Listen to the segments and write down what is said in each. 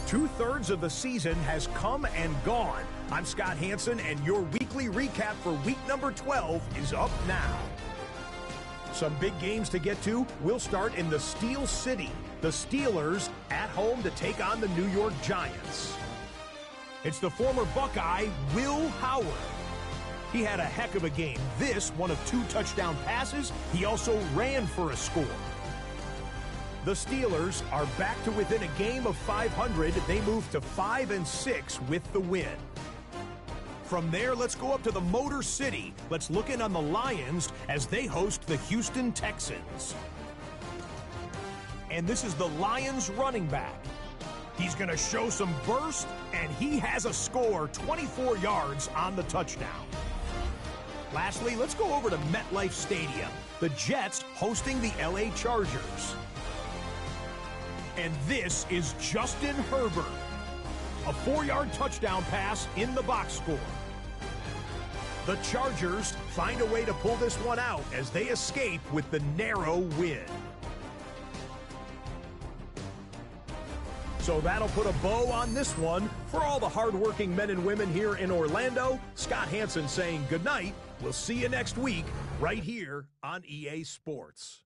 2/3 of the season has come and gone. I'm Scott Hansen, and your weekly recap for week number 12 is up now. Some big games to get to. We'll start in the Steel City. The Steelers at home to take on the New York Giants. It's the former Buckeye, Will Howard. He had a heck of a game. This, one of 2 touchdown passes. He also ran for a score. The Steelers are back to within a game of 500. They move to 5-6 with the win. From there, let's go up to the Motor City. Let's look in on the Lions as they host the Houston Texans. And this is the Lions running back. He's going to show some burst, and he has a score, 24 yards on the touchdown. Lastly, let's go over to MetLife Stadium. The Jets hosting the LA Chargers. And this is Justin Herbert. A 4-yard touchdown pass in the box score. The Chargers find a way to pull this one out as they escape with the narrow win. So that'll put a bow on this one. For all the hardworking men and women here in Orlando, Scott Hansen saying good night. We'll see you next week right here on EA Sports.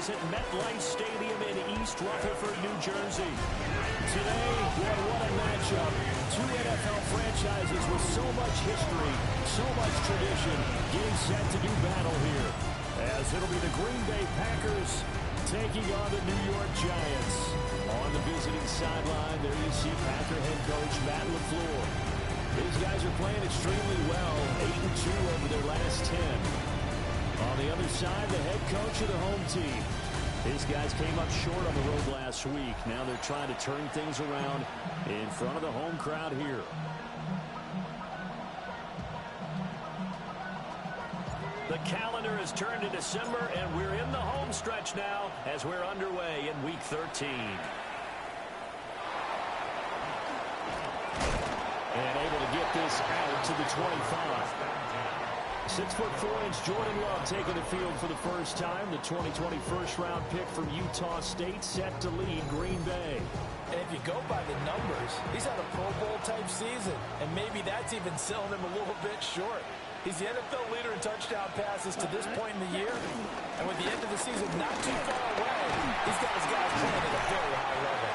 visit MetLife Stadium in East Rutherford, New Jersey. Today, what a matchup. Two NFL franchises with so much history, so much tradition, getting set to do battle here. As it'll be the Green Bay Packers taking on the New York Giants. On the visiting sideline, there you see Packer head coach Matt LaFleur. These guys are playing extremely well, 8-2 over their last 10. On the other side, the head coach of the home team. These guys came up short on the road last week. Now they're trying to turn things around in front of the home crowd here. The calendar has turned to December, and we're in the home stretch now as we're underway in Week 13. And able to get this out to the 25. 6'4" Jordan Love taking the field for the first time. The 2020 first-round pick from Utah State set to lead Green Bay. And if you go by the numbers, he's had a Pro Bowl-type season, and maybe that's even selling him a little bit short. He's the NFL leader in touchdown passes to this point in the year, and with the end of the season not too far away, he's got his guys playing at a very high level.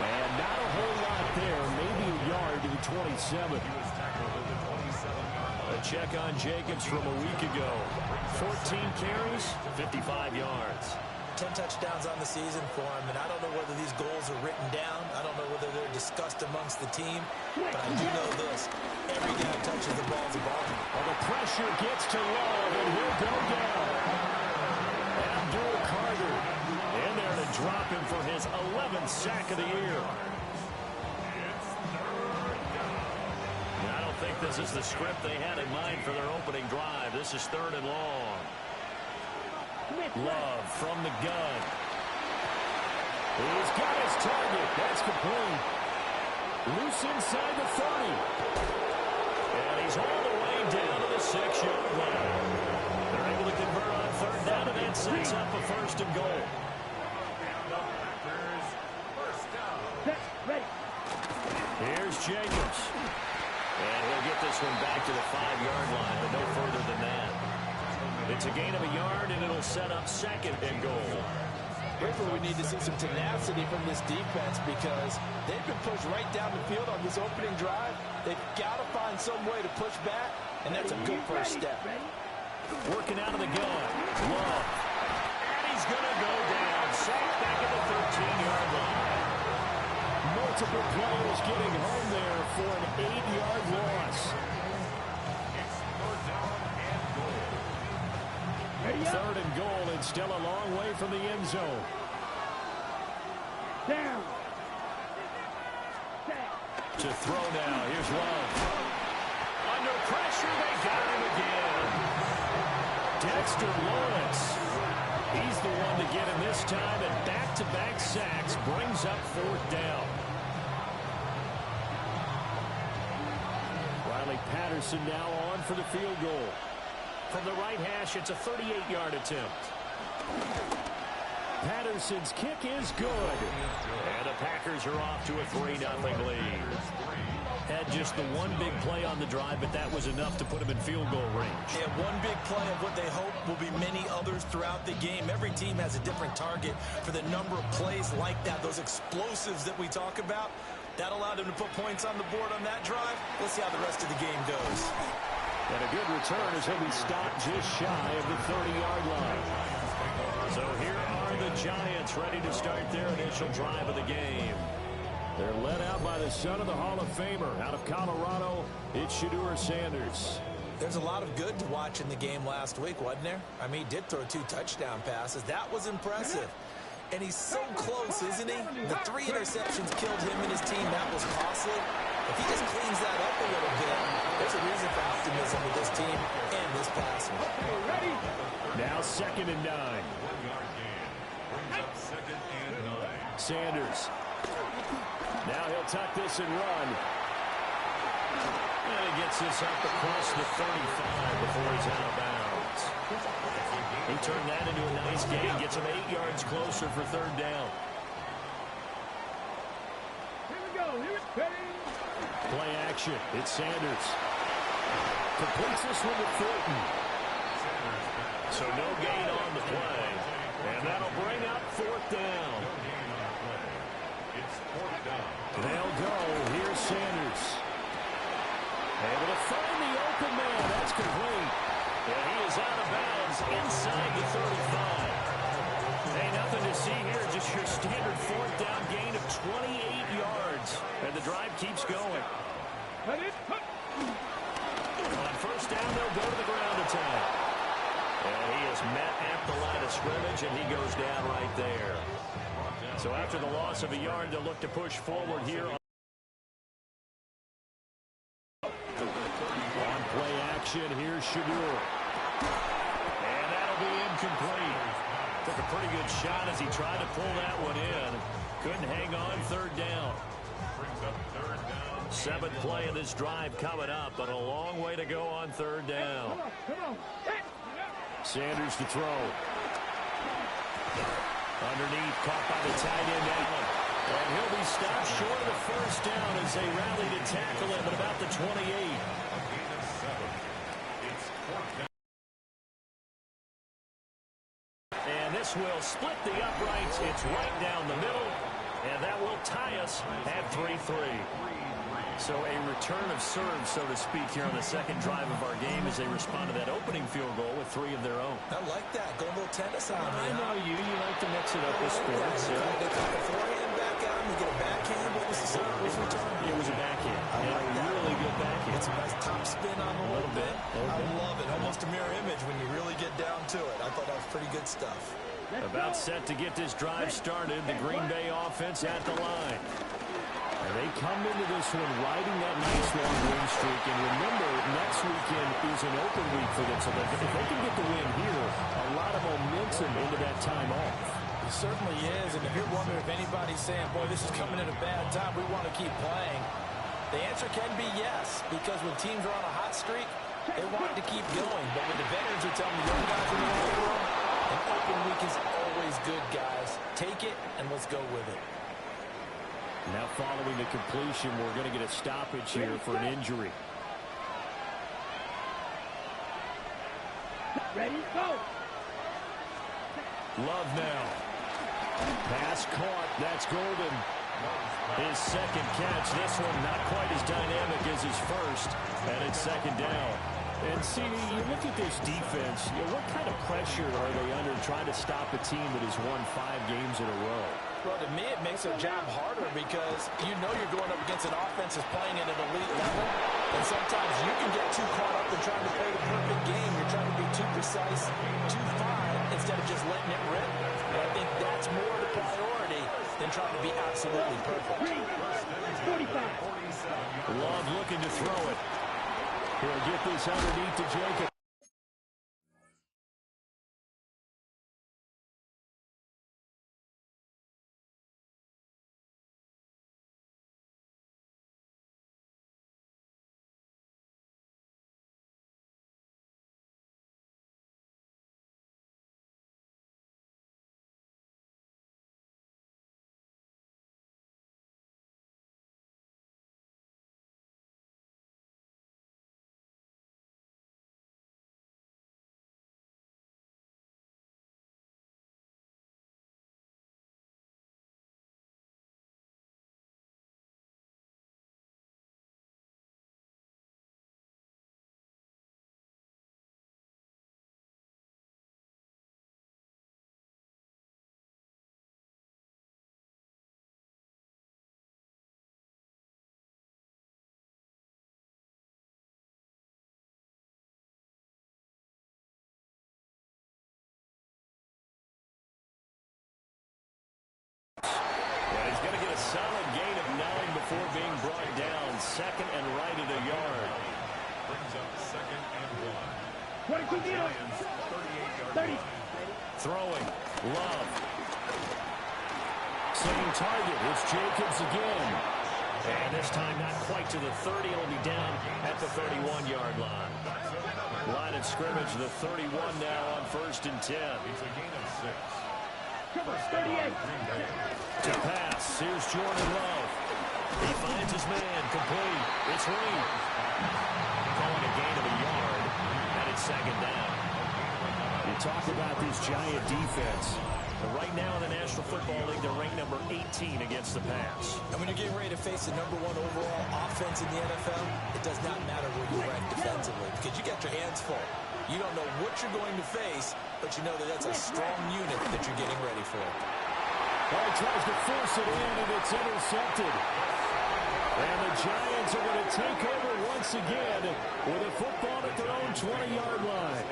And not a whole lot there, maybe a yard to the 27. A check on Jacobs from a week ago. 14 carries, 55 yards. 10 touchdowns on the season for him, and I don't know whether these goals are written down. I don't know whether they're discussed amongst the team, but I do know this. Every guy who touches the ball is a ball. Well, the pressure gets to Love, and he'll go down. Abdul Carter in there to drop him for his 11th sack of the year. I don't think this is the script they had in mind for their opening drive. This is 3rd and long. Love from the gun. He's got his target. That's complete. Loose inside the 30. And he's all the way down to the 6-yard line. They're able to convert on 3rd down, and that sets up a 1st and goal. Here's Jacobs. And he'll get this one back to the 5-yard line, but no further than that. It's a gain of a yard, and it'll set up 2nd and goal. Here's where we need to see some tenacity from this defense, because they've been pushed right down the field on this opening drive. They've got to find some way to push back, and that's a good first step. Working out of the gun. Love. And he's going to go down. Sacked back at the 13-yard line. Multiple players getting home there for an 8-yard loss. 3rd and goal, and still a long way from the end zone. Down. To throw now. Here's Love. Under pressure, they got him again. Dexter Lawrence. He's the one to get him this time, and back-to-back sacks brings up 4th down. Riley Patterson now on for the field goal. From the right hash, it's a 38-yard attempt. Patterson's kick is good. And the Packers are off to a 3-0 lead. Had just the one big play on the drive, but that was enough to put him in field goal range. Yeah, one big play of what they hope will be many others throughout the game. Every team has a different target for the number of plays like that, those explosives that we talk about. That allowed him to put points on the board on that drive. Let's see how the rest of the game goes. And a good return as he'll be stopped just shy of the 30-yard line. So here are the Giants ready to start their initial drive of the game. They're led out by the son of the Hall of Famer out of Colorado. It's Shedeur Sanders. There's a lot of good to watch in the game last week, wasn't there? I mean, he did throw 2 touchdown passes. That was impressive. And he's so close, isn't he? The 3 interceptions killed him and his team. That was costly. If he just cleans that up a little bit, there's a reason for optimism with this team and this passing. Now 2nd and 9. Sanders. Now he'll tuck this and run. And he gets this up across the 35 before he's out of bounds. He turned that into a nice gain. Gets him 8 yards closer for 3rd down. Here we go. Ready. Play action. It's Sanders. Completes this one to Thornton. So no gain on the play. And that'll bring up fourth down. They'll go. Here's Sanders. Able to find the open man. That's complete. And he is out of bounds inside the 35. Hey, nothing to see here. Just your standard fourth down gain of 28 yards. And the drive keeps going. On first down, they'll go to the ground attack. And he is met at the line of scrimmage, and he goes down right there. So after the loss of a yard, they'll look to push forward here. On play action, here's Shadur. And that'll be incomplete. Took a pretty good shot as he tried to pull that one in. Couldn't hang on third down. Seventh play of this drive coming up, but a long way to go on third down. Sanders to throw. Underneath, caught by the tight end, Allen. And he'll be stopped short of the first down as they rally to tackle him at about the 28. And this will split the uprights. It's right down the middle. And that will tie us at 3-3. So a return of serve, so to speak, here on the second drive of our game as they respond to that opening field goal with 3 of their own. I like that. Go a little tennis on me. I know you. You like to mix it up with sports. They caught a forehand back out and you get a backhand. What was the serve? What was the return? It was a backhand. I like that. Really good backhand. It's a nice top spin on a little bit. I love it. Almost a mirror image when you really get down to it. I thought that was pretty good stuff. About set to get this drive started. The Green Bay offense at the line. And they come into this one riding that nice long win streak. And remember, next weekend is an open week for them. So if they can get the win here, a lot of momentum into that time off. It certainly is. And if you're wondering if anybody's saying, boy, this is coming at a bad time, we want to keep playing, the answer can be yes. Because when teams are on a hot streak, they want to keep going. But when the veterans are telling the young guys in the locker room, an open week is always good, guys. Take it, and let's go with it. Now following the completion, we're going to get a stoppage here for an injury. Ready, go. Love now. Pass caught. That's Golden. His second catch. This one not quite as dynamic as his first. And it's second down. And, CD, you look at this defense, what kind of pressure are they under trying to stop a team that has won 5 games in a row? Well, to me, it makes their job harder because you know you're going up against an offense that's playing at an elite level. And sometimes you can get too caught up in trying to play the perfect game. You're trying to be too precise, too fine, instead of just letting it rip. And I think that's more the priority than trying to be absolutely perfect. 45. Love looking to throw it. He'll get this underneath to Jacob. And he's going to get a solid gain of 9 before being brought down. Second and right at a yard. Brings up second and 1. 22 meters. 30. Throwing. Love. Same target. It's Jacobs again. And this time not quite to the 30. It'll be down at the 31-yard line. Line of scrimmage, the 31 now on first and 10. It's a gain of 6. 38. To pass. Here's Jordan Love. He finds his man. Complete. It's Reed. Calling a gain of a yard. And it's second down. You talk about this Giant defense. Right now in the National Football League, they're ranked number 18 against the pass. And when you're getting ready to face the #1 overall offense in the NFL, it does not matter where you rank defensively because you got your hands full. You don't know what you're going to face, but you know that that's a strong unit that you're getting ready for. Well, he tries to force it in, and it's intercepted. And the Giants are going to take over once again with a football at their own 20-yard line.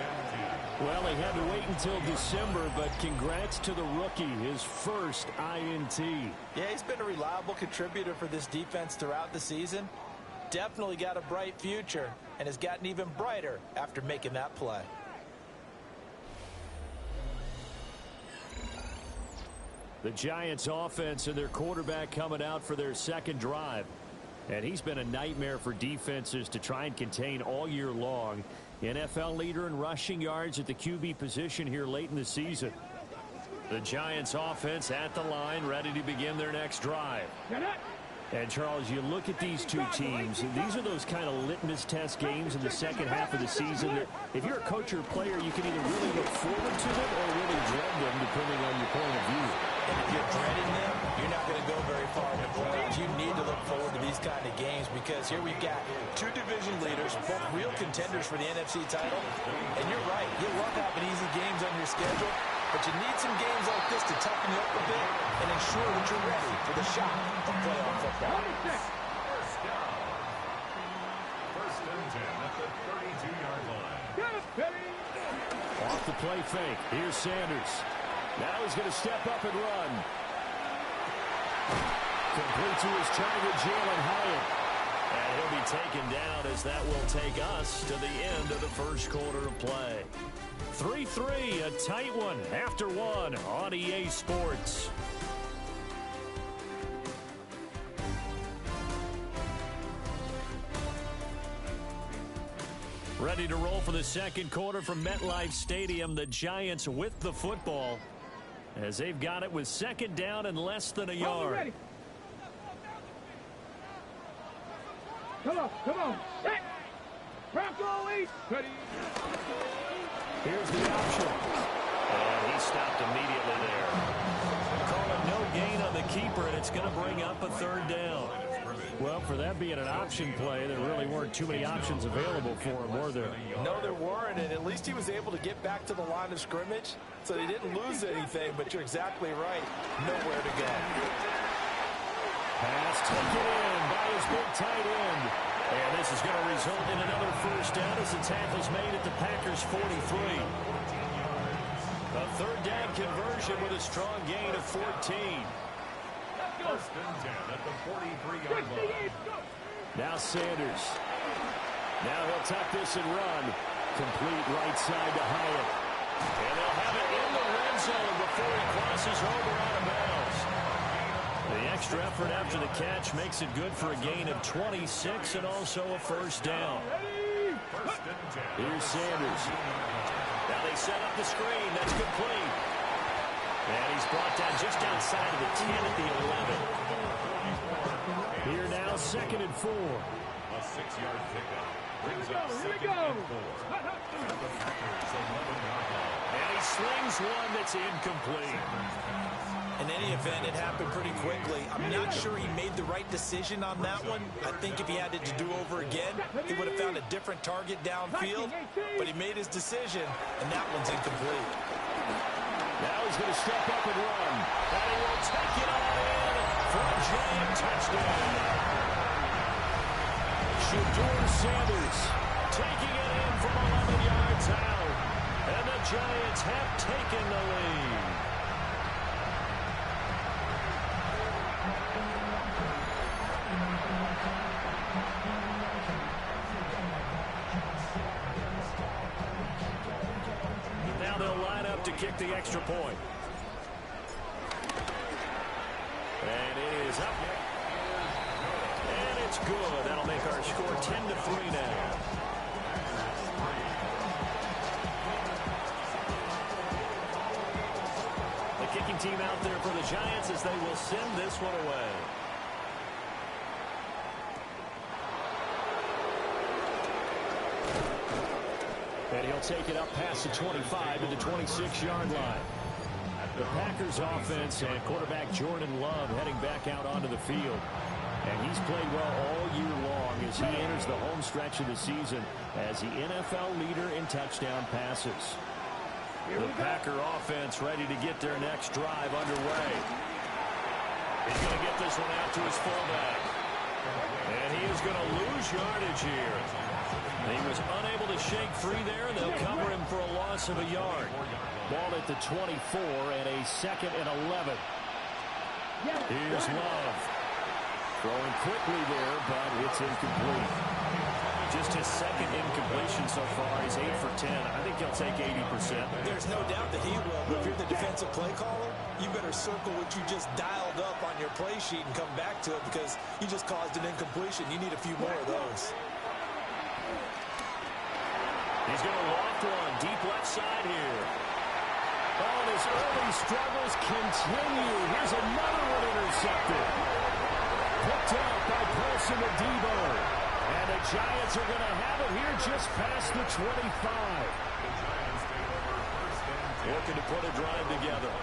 Well, he had to wait until December, but congrats to the rookie, his first INT. Yeah, he's been a reliable contributor for this defense throughout the season. Definitely got a bright future and has gotten even brighter after making that play. The Giants offense and their quarterback coming out for their second drive. And he's been a nightmare for defenses to try and contain all year long. NFL leader in rushing yards at the QB position here late in the season. The Giants offense at the line, ready to begin their next drive. And, Charles, you look at these two teams, and these are those kind of litmus test games in the second half of the season that if you're a coach or a player, you can either really look forward to them or really dread them, depending on your point of view. And if you're dreading them, you're not going to go very far in the playoffs. You need to look forward to these kind of games because here we've got two division leaders, both real contenders for the NFC title. And you're right, you love having easy games on your schedule, but you need some games like this to toughen you up a bit and ensure that you're ready for the shot of playoff football. First down. First and 10 at the 32-yard line. Off the play fake. Here's Sanders. Now he's going to step up and run. Complete to his target, Jalen Hyatt. And he'll be taken down as that will take us to the end of the first quarter of play. 3-3, a tight one after one on EA Sports. Ready to roll for the second quarter from MetLife Stadium. The Giants with the football as they've got it with second down and less than a yard. Come on. Set. Bronco 8. Ready. Here's the option. And he stopped immediately there. Call it no gain on the keeper, and it's going to bring up a third down. Well, for that being an option play, there really weren't too many options available for him, were there? No, there weren't, and at least he was able to get back to the line of scrimmage, so he didn't lose anything, but you're exactly right. Nowhere to go. Pass taken in by his big tight end. And this is going to result in another first down as the tackle's made at the Packers' 43. A third down conversion with a strong gain of 14. First and 10 at the 43-yard line. Now Sanders. Now he'll tuck this and run. Complete right side to Hyatt. And they'll have it in the red zone before he crosses over out of bounds. The extra effort after the catch makes it good for a gain of 26 and also a first down. First and 10. Here's Sanders. Now they set up the screen. That's complete. And he's brought down just outside of the 10 at the 11. Here now, second and 4. A 6-yard pickup brings up second and 4. At the Packers' 11-yard line. And he slings one that's incomplete. In any event, it happened pretty quickly. I'm not sure he made the right decision on that one. I think if he had it to do over again, he would have found a different target downfield. But he made his decision, and that one's incomplete. Now he's going to step up and run. And he will take it all in for a giant touchdown. Shedeur Sanders taking it in from 11 yards out. And the Giants have taken the lead. Now they'll line up to kick the extra point. And it is up. And it's good. That'll make our score 10-3 now. The kicking team out there for the Giants as they will send this one away. And he'll take it up past the 25 to the 26-yard line. The Packers offense and quarterback Jordan Love heading back out onto the field. And he's played well all year long as he enters the home stretch of the season as the NFL leader in touchdown passes. The Packer offense ready to get their next drive underway. He's going to get this one out to his fullback. And he is going to lose yardage here. He was unable to shake free there, and they'll cover him for a loss of a yard. Ball at the 24 and a 2nd and 11. Here's Love. Throwing quickly there, but it's incomplete. Just his 2nd incompletion so far. He's 8 for 10. I think he'll take 80%. There's no doubt that he will, but if you're the defensive play caller, you better circle what you just dialed up on your play sheet and come back to it because you just caused an incompletion. You need a few more of those. He's going to loft one deep left side here. Oh, and his early struggles continue. Here's another one intercepted. Picked up by Paulson Adebo. And the Giants are going to have it here just past the 25. Looking to put a drive together.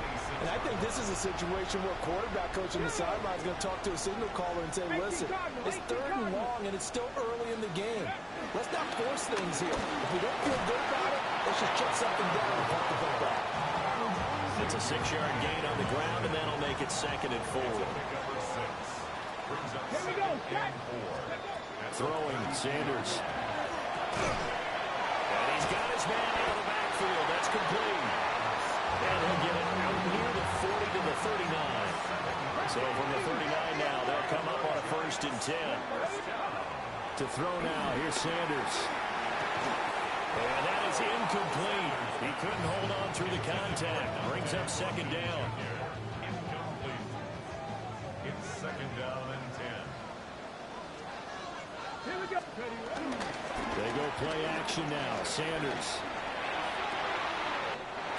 And I think this is a situation where quarterback coach on the sideline is going to talk to a signal caller and say, listen, it's 3rd and long and it's still early in the game. Let's not force things here. If we don't feel good about it, let's just check something down and pump the ball back. It's a 6-yard gain on the ground, and that'll make it 2nd and 4. Here we go. Throwing, Sanders. And he's got his man out of the backfield. That's complete. And he'll get it out near the 40 to the 39. So from the 39 now, they'll come up on a 1st and 10. To throw now, here's Sanders. And that is incomplete. He couldn't hold on through the contact. Brings up 2nd down. Incomplete. It's 2nd down and 10. Here we go. They go play action now. Sanders.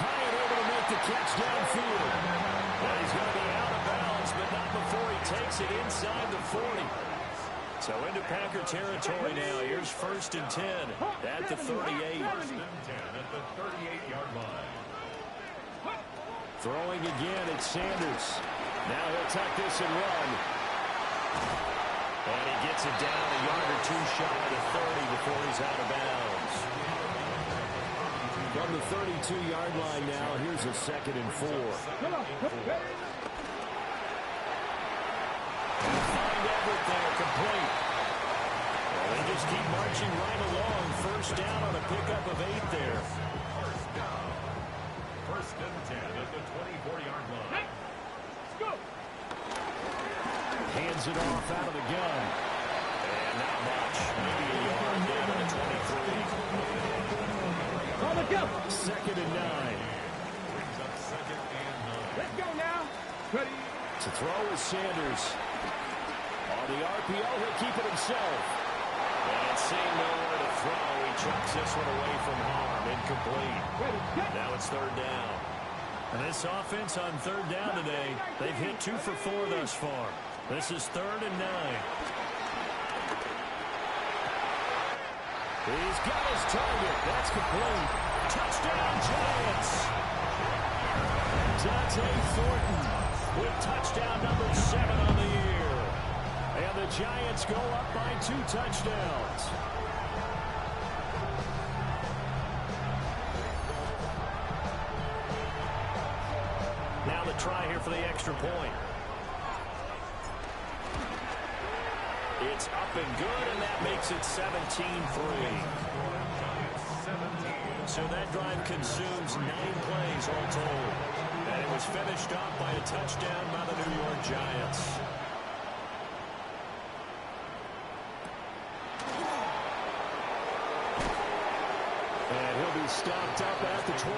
High and over to make the catch downfield. And he's going to be out of bounds, but not before he takes it inside the 40. So into Packer territory now. Here's 1st and 10 at the 38. 1st and 10 at the 38-yard line. Throwing again, it's Sanders. Now he'll tuck this and run. And he gets it down a yard or two shy of 30 before he's out of bounds. From the 32-yard line now, here's a 2nd and 4. Come on. Find Everett there, complete. Well, they just keep marching right along. 1st down on a pickup of 8 there. 1st and 10 at the 24-yard line. Let's go. Hands it off out of the gun. And not much. Maybe a yard down to the 23. On the go. 2nd and 9. Brings up 2nd and 9. Let's go now. Ready. To throw is Sanders. On the RPO, he'll keep it himself. And seeing nowhere to throw, he chucks this one away from harm. Incomplete. Now it's 3rd down. And this offense on 3rd down today, they've hit 2 for 4 thus far. This is 3rd and 9. He's got his target. That's complete. Touchdown, Giants. Dante Thornton with touchdown number 7 on the year. And the Giants go up by 2 touchdowns. Now the try here for the extra point. It's up and good, and that makes it 17-3. So that drive consumes 9 plays all told. And it was finished off by a touchdown by the New York Giants. And he'll be stopped up at the 25.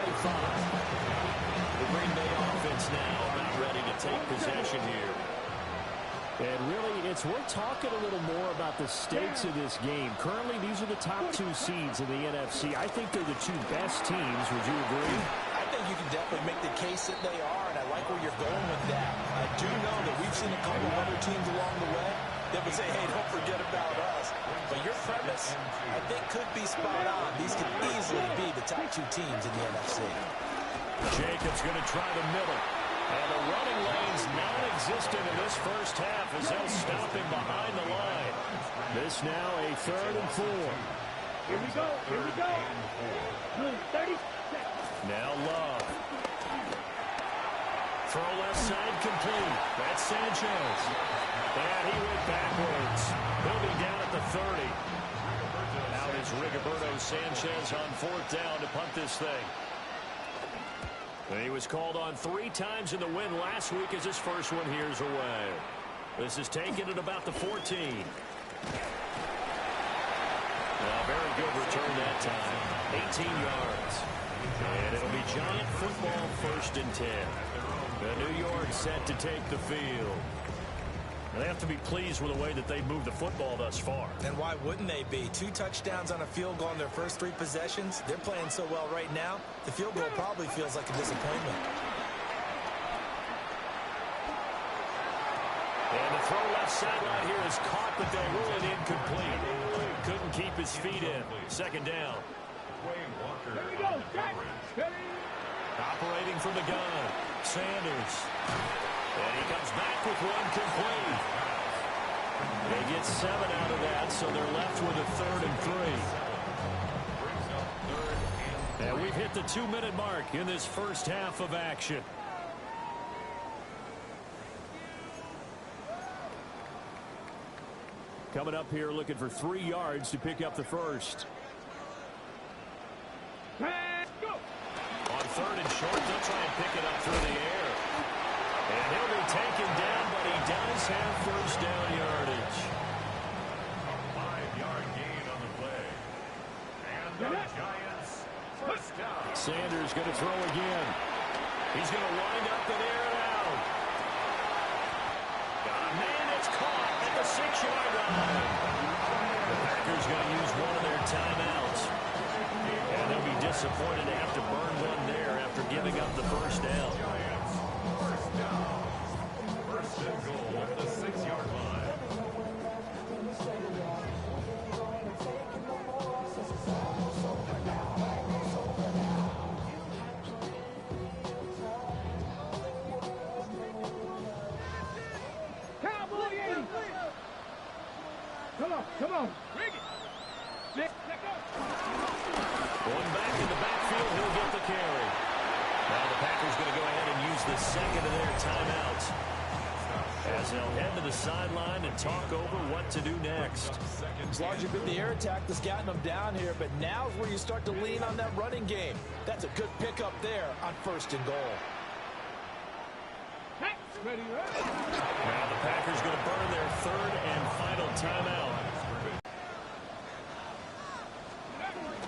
The Green Bay offense now about ready to take possession here. And really, it's worth talking a little more about the stakes of this game. Currently, these are the top 2 seeds in the NFC. I think they're the 2 best teams. Would you agree? I think you can definitely make the case that they are, and I like where you're going with that. I do know that we've seen a couple other teams along the way that would say, hey, don't forget about us. But your premise, I think, could be spot on. These could easily be the top two teams in the NFC. Jacobs going to try the middle. And the running lane's non-existent in this first half as they'll stop him behind the line. This now a 3rd and 4. Here we go. 30 seconds. Now Love. Throw left side complete. That's Sanchez. And he went backwards. He'll be down at the 30. Out is Rigoberto Sanchez on 4th down to punt this thing. And he was called on 3 times in the win last week as his first one here's away. This is taken at about the 14. Well, very good return that time. 18 yards. And it'll be Giant football 1st and 10. The New York set to take the field. They have to be pleased with the way that they moved the football thus far. And why wouldn't they be? 2 touchdowns on a field goal in their first 3 possessions. They're playing so well right now, the field goal probably feels like a disappointment. And the throw left sideline here is caught, but they rule it incomplete. Couldn't keep his feet in. 2nd down. Here we go. Operating from the gun, Sanders. And he comes back with one complete. They get 7 out of that, so they're left with a 3rd and 3. And we've hit the 2-minute mark in this first half of action. Coming up here looking for 3 yards to pick up the first. On 3rd and short, they'll try and pick it up through the air. And he'll be taken down, but he does have 1st down yardage. A 5-yard gain on the play. And the Giants 1st down. Sanders going to throw again. He's going to wind up and air it out. Man, it's caught at the 6-yard line. The Packers going to use one of their timeouts. And they'll be disappointed to have to burn one there after giving up the 1st down. Giants 1st down. 1st and goal at the 6-yard line. Cowboy 80. Come on. Bring it. Let go. Going back in the backfield, he'll get the carry. Now the Packers going to go ahead and use the 2nd of their timeouts as they'll head to the sideline and talk over what to do next. It's largely been the air attack that's gotten them down here, but now's where you start to lean on that running game. That's a good pickup there on 1st and goal. Ready. Now the Packers going to burn their 3rd and final timeout.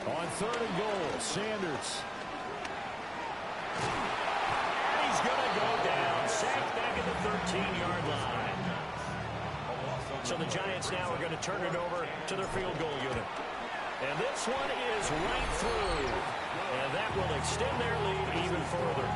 On 3rd and goal, Sanders. He's going to go down. Sacked back at the 13-yard line. So the Giants now are going to turn it over to their field goal unit. And this one is right through. And that will extend their lead even further.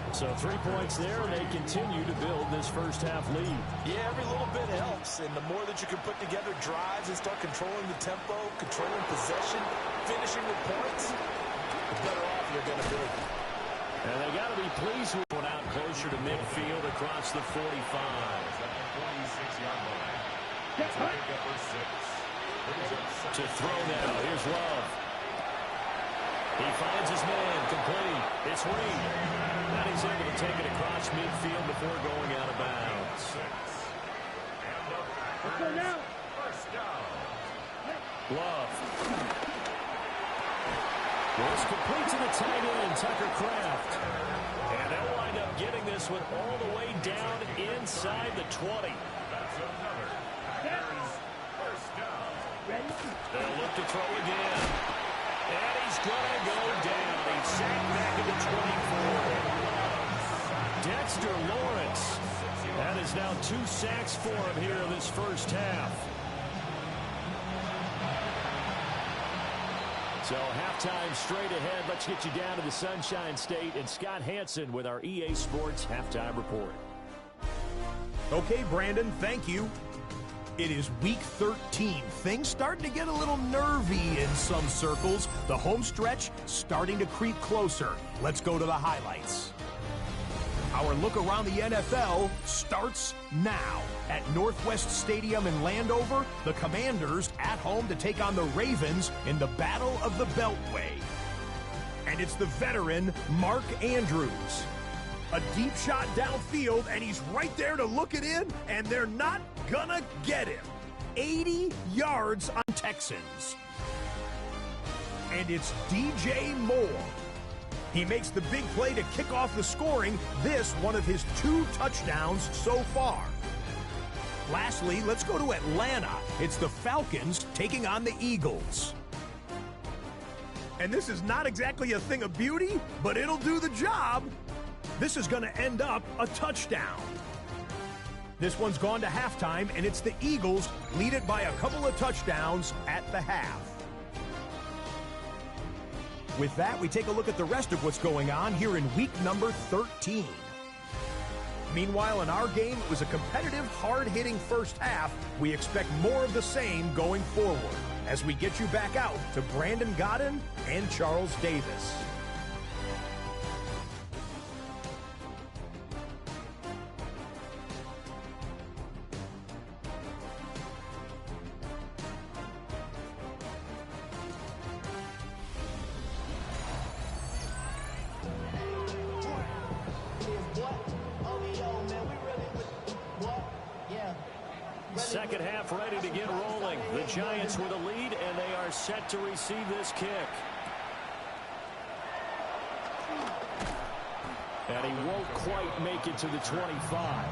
So 3 points there, and they continue to build this first half lead. Yeah, every little bit helps, and the more that you can put together drives and start controlling the tempo, controlling possession, finishing with points, the better off you're going to be. And they got to be pleased with one out closer to midfield across the 45. At the 46-yard line. Take up 6. To throw now, here's Love. He finds his man, complete. It's Reed. Now he's able to take it across midfield before going out of bounds. Let's go now. 1st down. Love. It's complete to the tight end, Tucker Kraft. And they'll wind up getting this one all the way down inside the 20. That's another Packers 1st down. They'll look to throw again. And he's going to go down. He's sacked back at the 24. Dexter Lawrence. That is now 2 sacks for him here in this first half. So halftime straight ahead. Let's get you down to the Sunshine State and Scott Hansen with our EA Sports Halftime Report. Okay, Brandon, thank you. It is week 13. Things starting to get a little nervy in some circles. The home stretch starting to creep closer. Let's go to the highlights. Our look around the NFL starts now. At Northwest Stadium in Landover, the Commanders at home to take on the Ravens in the Battle of the Beltway. And it's the veteran Mark Andrews. A deep shot downfield, and he's right there to look it in, and they're not gonna get him. 80 yards on Texans. And it's DJ Moore. He makes the big play to kick off the scoring, this one of his 2 touchdowns so far. Lastly, let's go to Atlanta. It's the Falcons taking on the Eagles. And this is not exactly a thing of beauty, but it'll do the job. This is going to end up a touchdown. This one's gone to halftime, and it's the Eagles lead it by a couple of touchdowns at the half. With that, we take a look at the rest of what's going on here in week number 13. Meanwhile, in our game, it was a competitive, hard-hitting first half. We expect more of the same going forward as we get you back out to Brandon Godden and Charles Davis. Second half ready to get rolling. The Giants with a lead, and they are set to receive this kick. And he won't quite make it to the 25.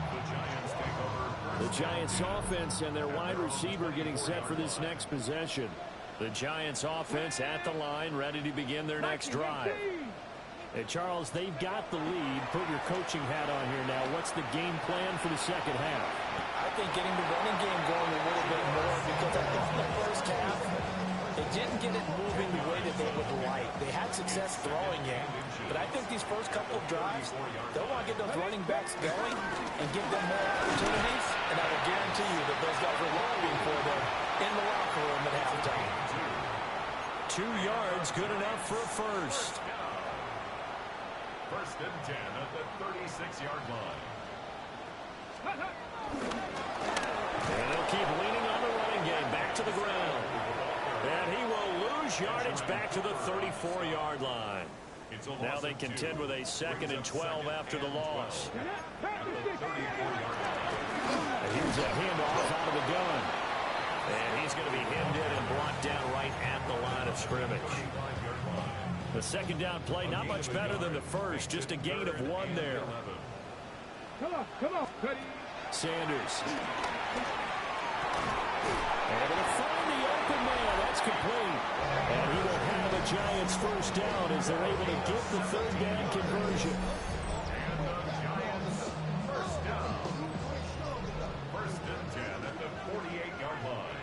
The Giants offense and their wide receiver getting set for this next possession. The Giants offense at the line, ready to begin their next drive. Hey, Charles, they've got the lead. Put your coaching hat on here now. What's the game plan for the second half? I think getting the running game going a little bit more, because I think in the first half, they didn't get it moving the way that they would like. They had success throwing it, but I think these first couple of drives, they'll want to get those running backs going and give them more opportunities, and I will guarantee you that those guys are lobbying for them in the locker room at halftime. 2 yards, good enough for a first. First and 10 at the 36-yard line. And they'll keep leaning on the running game. Back to the ground. And he will lose yardage back to the 34-yard line. Now they contend with a 2nd and 12 after the loss. And here's a handoff out of the gun. And he's going to be hemmed in and brought down right at the line of scrimmage. The second down play, not much better than the first. Just a gain of 1 there. Come on, Cuddy. Sanders. Able to find the open man. That's complete. And he will have a Giants first down as they're able to get the 3rd down conversion. And the Giants first down. First and 10 at the 48-yard line.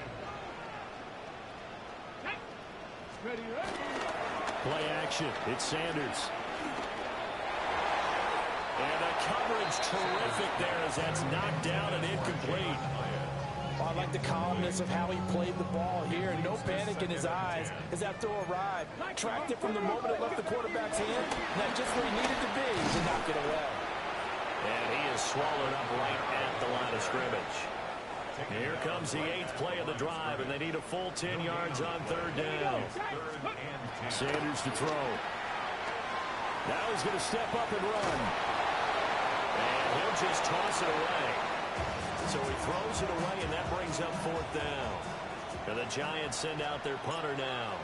Ready. Play action. It's Sanders. And the coverage terrific there as that's knocked down and incomplete. Well, I like the calmness of how he played the ball here. No panic in his eyes as that throw arrived. Tracked it from the moment it left the quarterback's hand. And that's just where he needed to be to knock it away. And he is swallowed up right at the line of scrimmage. Here comes the 8th play of the drive, and they need a full 10 yards on 3rd down. Sanders to throw. Now he's going to step up and run. And he'll just toss it away. So he throws it away, and that brings up 4th down. And the Giants send out their punter now,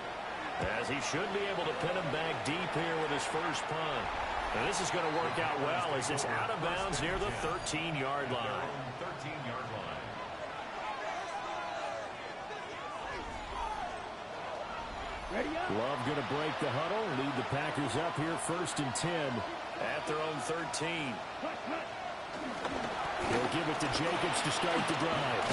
as he should be able to pin him back deep here with his first punt. And this is going to work out well as it's out of bounds near the 13-yard line. 13-yard line. Love going to break the huddle, lead the Packers up here 1st and 10 at their own 13. He'll give it to Jacobs to start the drive.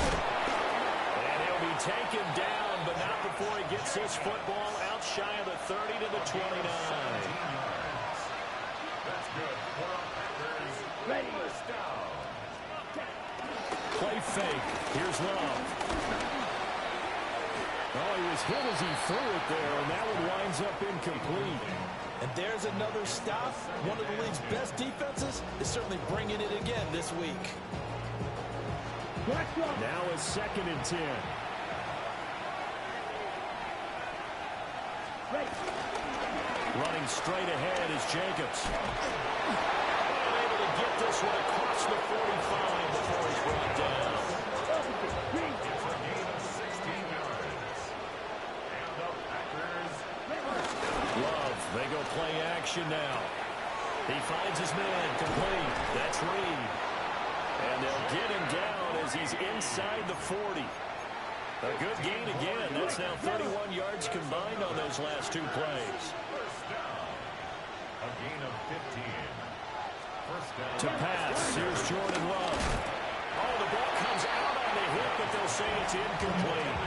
And he'll be taken down, but not before he gets his football out shy of the 30 to the 29. That's good. For our Packers. Ready. First down. play fake. Here's Love. Oh, he was hit as he threw it there, and that one winds up incomplete. And there's another stop. One of the league's best defenses is certainly bringing it again this week. Now it's 2nd and 10. Running straight ahead is Jacobs. Able to get this one across the 45 before he's brought down. It's a gain of 16 yards. And the Packers. Love, they go play action now. He finds his man, complete. That's Reed. And they'll get him down as he's inside the 40. A good gain again. That's now 31 yards combined on those last 2 plays. First down. A gain of 15. First down. To pass, here's Jordan Love. Oh, the ball comes out on the hit, but they'll say it's incomplete.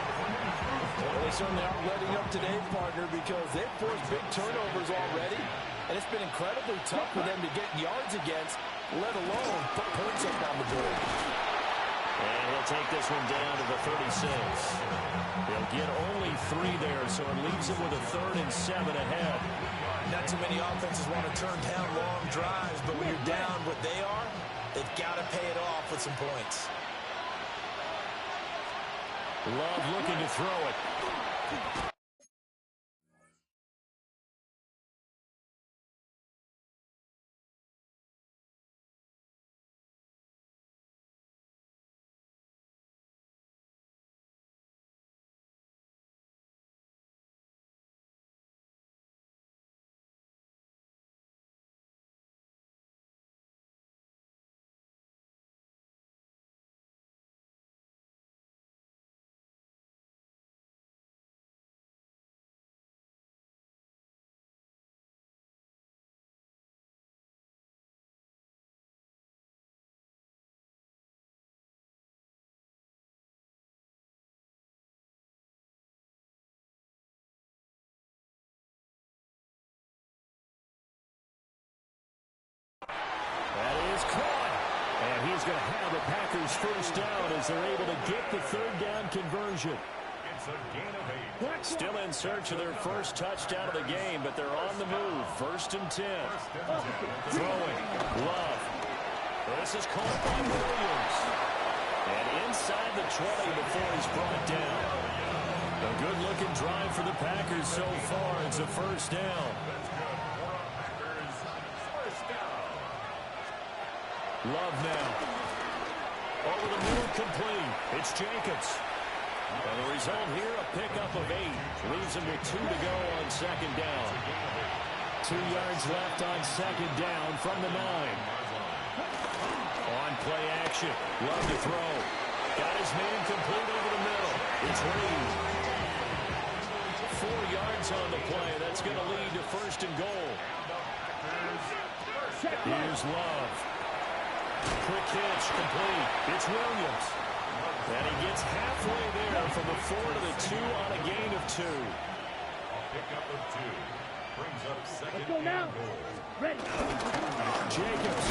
Well, they certainly aren't letting up today, partner, because they've forced big turnovers already, and it's been incredibly tough for them to get yards against, let alone put points up on the board. And he'll take this one down to the 36. He'll get only 3 there, so it leaves him with a 3rd and 7 ahead. Not too many offenses want to turn down long drives, but when you're down what they are, they've got to pay it off with some points. Love looking to throw it. That is caught. And he's going to have the Packers first down as they're able to get the 3rd down conversion. It's a gain of 8. Still in search of their first touchdown of the game, but they're on the move. 1st and 10. Throwing. Love. This is caught by Williams. And inside the 20 before he's brought down. A good-looking drive for the Packers so far. It's a first down. Love now. Over the middle, complete. It's Jacobs. And the result here, a pickup of 8. Leaves him with 2 to go on 2nd down. 2 yards left on 2nd down from the 9. On play action. Love to throw. Got his man complete over the middle. It's Reed. 4 yards on the play. That's going to lead to 1st and goal. Here's Love. Quick hitch, complete. It's Williams. And he gets halfway there from the 4 to the 2 on a gain of 2. A pickup of 2. Brings up 2nd and goal. Ready. Jacobs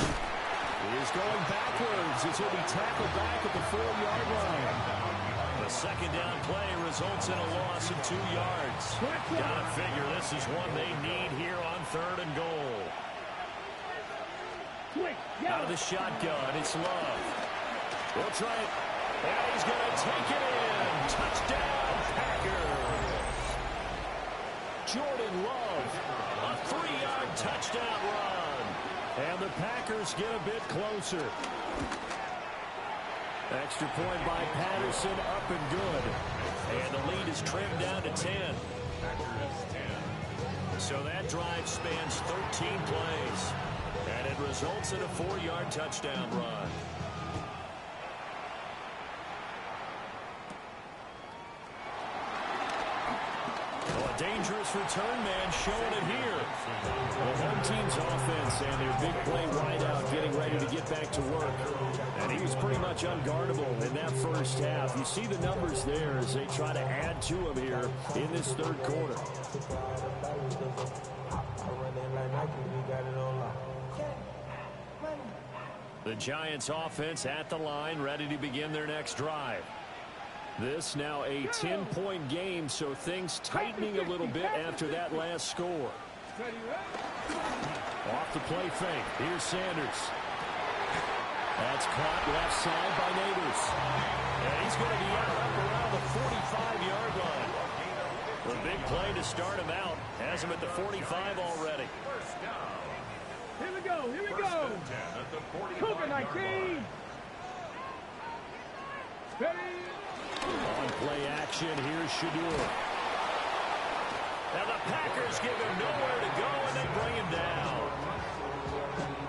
is going backwards as he'll be tackled back at the 4-yard line. The 2nd down play results in a loss of 2 yards. Gotta figure this is one they need here on 3rd and goal. Out of the shotgun, it's Love. We'll try it. And he's going to take it in. Touchdown, Packers. Jordan Love, a 3-yard touchdown run. And the Packers get a bit closer. Extra point by Patterson, up and good. And the lead is trimmed down to 10. Packers 10. So that drive spans 13 plays. And it results in a 4-yard touchdown run. Well, a dangerous return man showing it here. The home team's offense and their big play wideout getting ready to get back to work. And he was pretty much unguardable in that first half. You see the numbers there as they try to add to him here in this 3rd quarter. The Giants offense at the line, ready to begin their next drive. This now a 10-point game, so things tightening a little bit after that last score. Off the play fake. Here's Sanders. That's caught left side by Neighbors. And he's going to be out up around the 45-yard line. The big play to start him out. Has him at the 45 already. Here we go. Here we go. Cougar 19. Ready. On play action, here's Shadur. And the Packers give him nowhere to go, and they bring him down.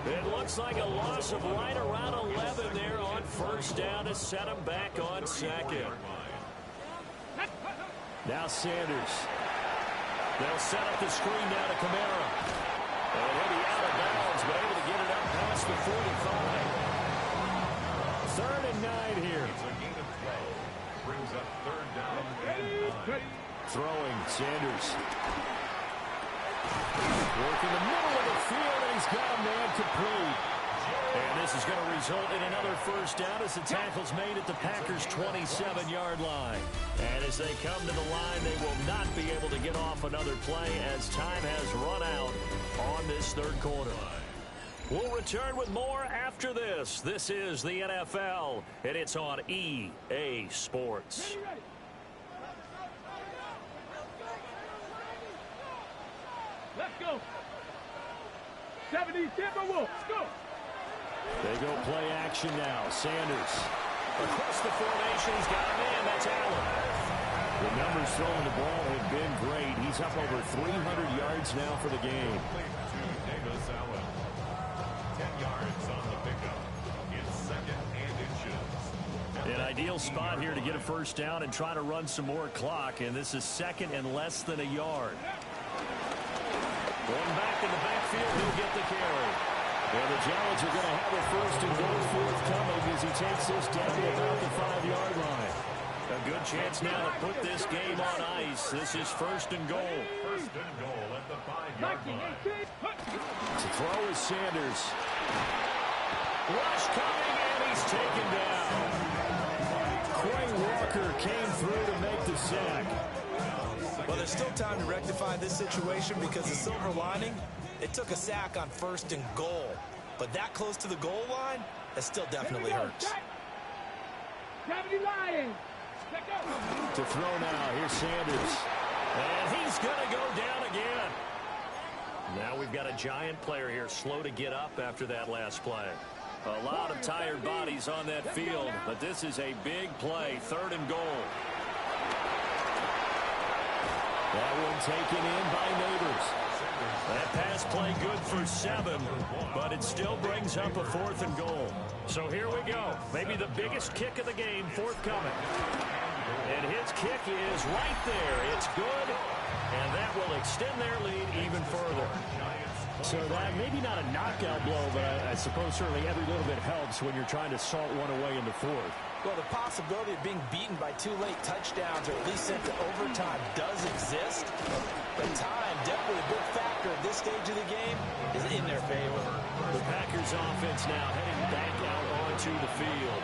It looks like a loss of right around 11 there on first down to set him back on second. Now Sanders. They'll set up the screen now to Kamara. And he'll be out of bounds, but able to get it up past the 45. 3rd and 9 here. Brings up 3rd down and 9. Throwing, Sanders. Work in the middle of the field, and he's got a man complete. And this is going to result in another first down as the tackle's made at the Packers' 27-yard line. And as they come to the line, they will not be able to get off another play as time has run out on this 3rd quarter. We'll return with more after this. This is the NFL, and it's on EA Sports. Let's go. 70 Timberwolves. Go. They go play action now. Sanders. Across the formation, he's got a man. That's Allen. The numbers throwing the ball have been great. He's up over 300 yards now for the game. Davis Allen. 10 yards on the pickup. It's 2nd and inches. An ideal spot here to get a first down and try to run some more clock. And this is 2nd and less than a yard. Going back in the backfield, he'll get the carry. And the Giants are going to have a 1st and goal forthcoming as he takes this down to about the 5-yard line. A good chance now to put this game on ice. This is 1st and goal. 1st and goal at the 5-yard line. To throw is Sanders. Rush coming, and he's taken down. Quay Walker came through to make the sack. Well, there's still time to rectify this situation because the silver lining, it took a sack on 1st and goal. But that close to the goal line, that still definitely hurts. To throw now, here's Sanders. And he's going to go down again. Now we've got a Giant player here slow to get up after that last play. A lot of tired bodies on that field, but this is a big play, 3rd and goal. That one taken in by Neighbors. That pass play good for 7, but it still brings up a 4th and goal. So here we go. Maybe the biggest kick of the game forthcoming. And his kick is right there. It's good, and that will extend their lead even further. So that maybe not a knockout blow, but I suppose certainly every little bit helps when you're trying to salt one away in the 4th. Well, the possibility of being beaten by 2 late touchdowns or at least sent to overtime does exist. But time, definitely a big factor at this stage of the game, is in their favor. The Packers offense now heading back out onto the field.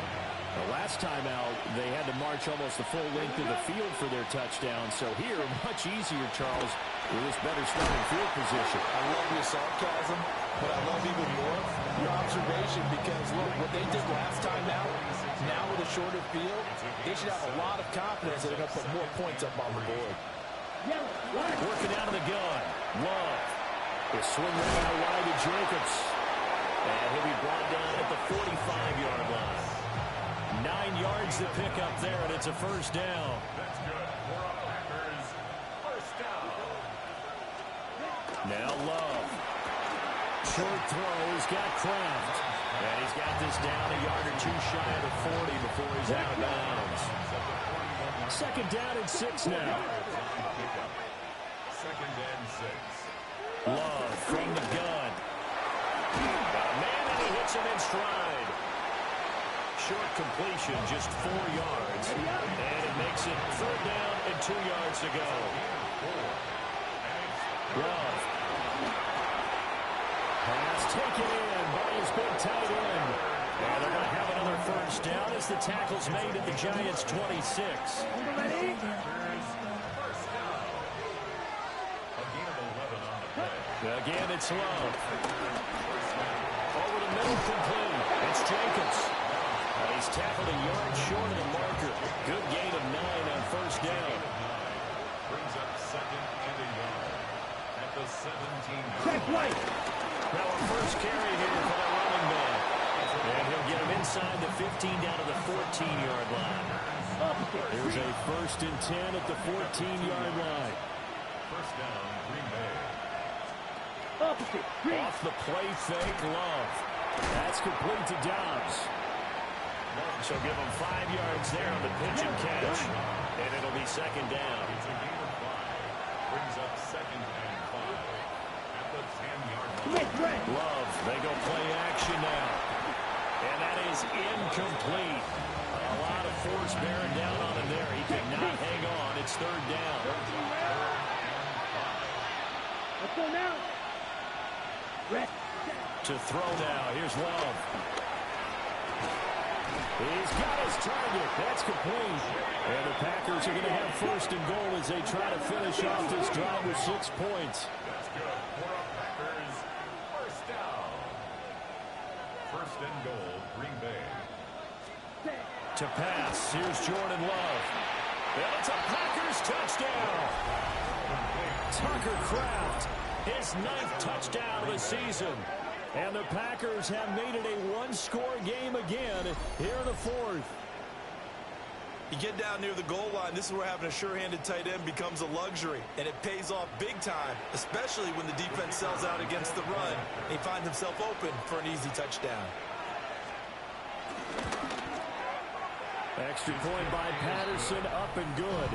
The last time out, they had to march almost the full length of the field for their touchdown. So here, much easier, Charles, with this better starting field position. I love your sarcasm, but I love even more your observation because, look, what they did last time out, now with a shorter field, they should have a lot of confidence that they're going to put more points up on the board. Working out of the gun. Love. They swing that out wide to Jacobs. And he'll be brought down at the 45-yard line. 9 yards to pick up there, and it's a first down. That's good for a Packers first down. Now Love. Short throw. He's got Kraft. And he's got this down a yard or 2 shy of the 40 before he's out of bounds. 2nd down and 6 now. 2nd and 6. Love from the gun. Got a man, and he hits him in stride. Short completion, just 4 yards. And it makes it 3rd down and 2 yards to go. Love. Pass taken in by his big tight end. And they're going to have another first down as the tackle's made at the Giants' 26. Again, it's Love. Over the middle, complete. It's Jenkins. He's tackled a yard short of the marker. Good gain of 9 on first down. Brings up second and a yard at the 17. Check right. Now a first carry here for the running back. And he'll get him inside the 15 down to the 14-yard line. Here's a 1st and 10 at the 14-yard line. First down, Green Bay. Off the play fake, Love. That's complete to Dobbs. So give him 5 yards there on the pitch and catch. And it'll be second down. It's a gain of 5. Brings up second and 5 at the 10-yard line. Love, they go play action now. And that is incomplete. A lot of force bearing down on him there. He cannot hang on. It's third down. Let's go now. To throw now. Here's Love. He's got his target. That's complete. And the Packers are going to have 1st and goal as they try to finish off this drive with 6 points. That's good for the Packers. First down. First and goal, Green Bay. To pass. Here's Jordan Love. And it's a Packers touchdown. Tucker Kraft, his 9th touchdown of the season. And the Packers have made it a one-score game again here in the 4th. You get down near the goal line, this is where having a sure-handed tight end becomes a luxury, and it pays off big time, especially when the defense sells out against the run, and he finds himself open for an easy touchdown. Extra point by Patterson, up and good.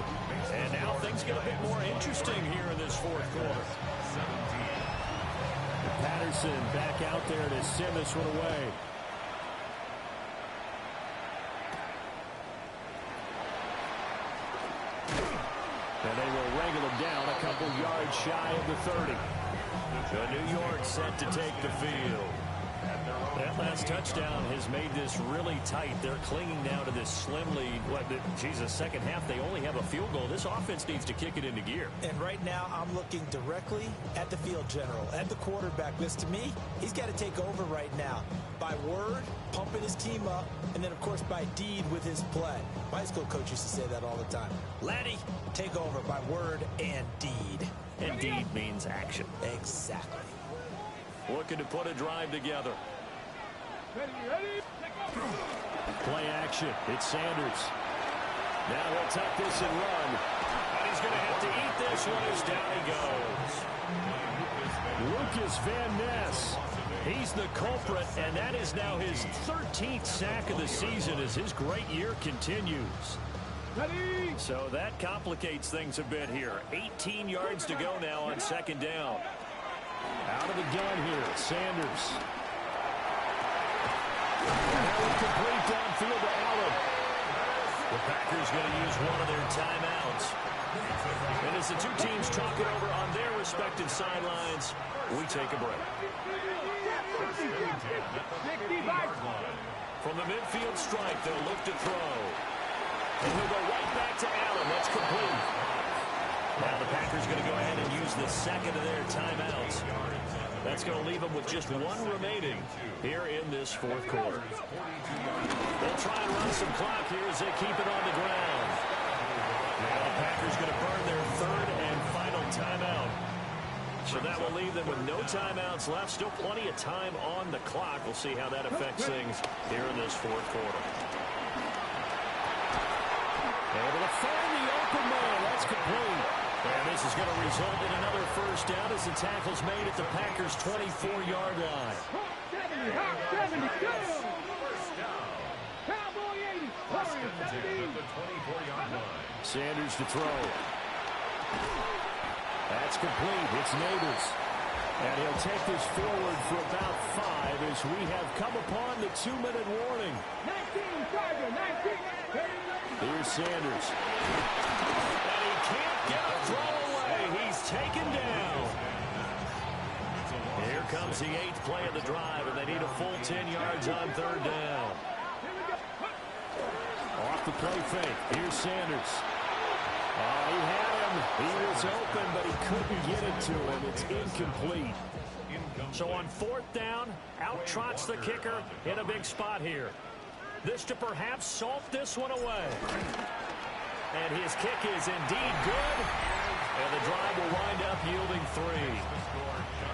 And now things get a bit more interesting here in this 4th quarter. Patterson back out there to send this one away. And they will wrangle him down a couple yards shy of the 30. So New York set to take the field. That last touchdown has made this really tight. They're clinging now to this slim lead. Second half, they only have a field goal. This offense needs to kick it into gear. And right now, I'm looking directly at the field general, at the quarterback. Because to me, he's got to take over right now. By word, pumping his team up, and then, of course, by deed with his play. My high school coach used to say that all the time. Laddie, take over by word and deed. And deed means action. Exactly. Looking to put a drive together. Ready. Play action. It's Sanders. Now he'll take this and run. And he's going to have to eat this one as down he goes. Lucas Van Ness. He's the culprit, and that is now his 13th sack of the season as his great year continues. Ready. So that complicates things a bit here. 18 yards to go now on second down. Out of the gun here, Sanders. Now complete downfield to Allen. The Packers going to use one of their timeouts. And as the two teams talk it over on their respective sidelines, we take a break. From the midfield stripe, they'll look to throw. And he'll go right back to Allen. That's complete. Now the Packers going to go ahead and use the second of their timeouts. That's going to leave them with just one remaining here in this 4th quarter. They'll try and run some clock here as they keep it on the ground. Now the Packers going to burn their 3rd and final timeout. So that will leave them with no timeouts left. Still plenty of time on the clock. We'll see how that affects things here in this 4th quarter. Able to find the open man. That's complete. And this is going to result in another first down as the tackle's made at the Packers' 24-yard line. 70, first down. Cowboy 80. First and 10 at the 24-yard line. Sanders to throw. That's complete. It's Neighbors. And he'll take this forward for about 5 as we have come upon the 2-minute warning. 19, Tiger, 19. Here's Sanders. And he can't get a throw away. He's taken down. Here comes the 8th play of the drive, and they need a full 10 yards on 3rd down. Off the play fake. Here's Sanders. Oh, he had him. He was open, but he couldn't get it to him. It's incomplete. So on 4th down, out trots the kicker in a big spot here. This to perhaps salt this one away. And his kick is indeed good. And the drive will wind up yielding 3.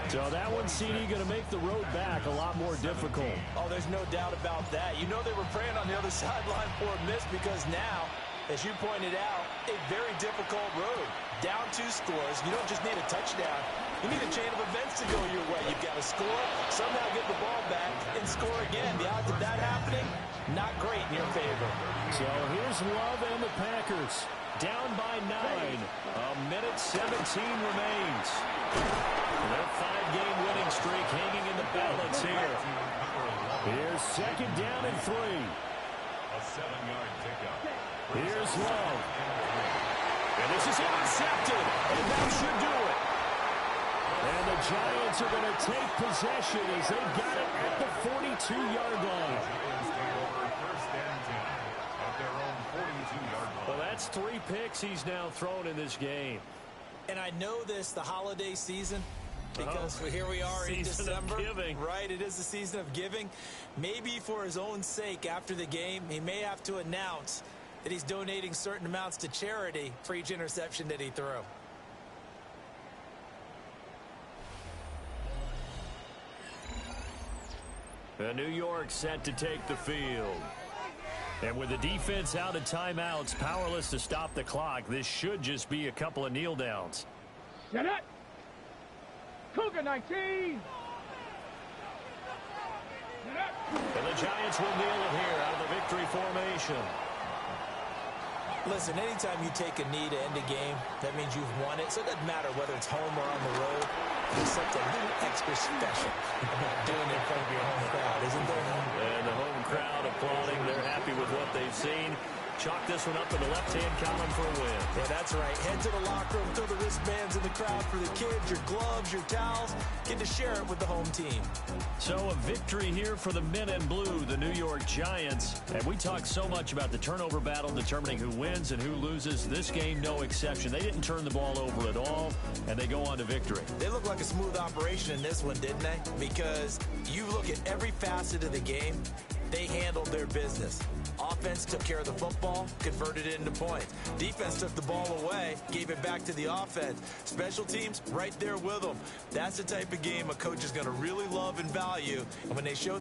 So that one, CD, going to make the road back a lot more difficult. Oh, there's no doubt about that. You know they were praying on the other sideline for a miss because now, as you pointed out, a very difficult road. Down 2 scores. You don't just need a touchdown. You need a chain of events to go your way. You've got to score, somehow get the ball back, and score again. The odds of that happening, not great in your favor. So here's Love and the Packers. Down by 9. A minute 17 remains. Their 5-game winning streak hanging in the balance here. Here's 2nd down and 3. A 7-yard pickup. Here's Love. And this is intercepted. And that should do it. And the Giants are going to take possession as they got it at the 42-yard line. First and 10 at their own 42-yard line. Well, that's 3 picks he's now thrown in this game. And I know this, the holiday season, because here we are in December. Right, it is the season of giving. Maybe for his own sake after the game, he may have to announce that he's donating certain amounts to charity for each interception that he threw. New York set to take the field. And with the defense out of timeouts, powerless to stop the clock, this should just be a couple of kneel downs. Set up. Cougar 19. Set up. And the Giants will kneel it here out of the victory formation. Listen, anytime you take a knee to end a game, that means you've won it. So it doesn't matter whether it's home or on the road. There's something a little extra special about doing it in front of your home crowd, isn't there? And the home crowd applauding. They're happy with what they've seen. Chalk this one up in the left-hand column for a win. Yeah, that's right. Head to the locker room, throw the wristbands in the crowd for the kids, your gloves, your towels. Get to share it with the home team. So a victory here for the men in blue, the New York Giants. And we talk so much about the turnover battle, determining who wins and who loses. This game, no exception. They didn't turn the ball over at all, and they go on to victory. They look like a smooth operation in this one, didn't they? Because you look at every facet of the game, they handled their business. Offense took care of the football, converted it into points. Defense took the ball away, gave it back to the offense. Special teams, right there with them. That's the type of game a coach is going to really love and value. And when they show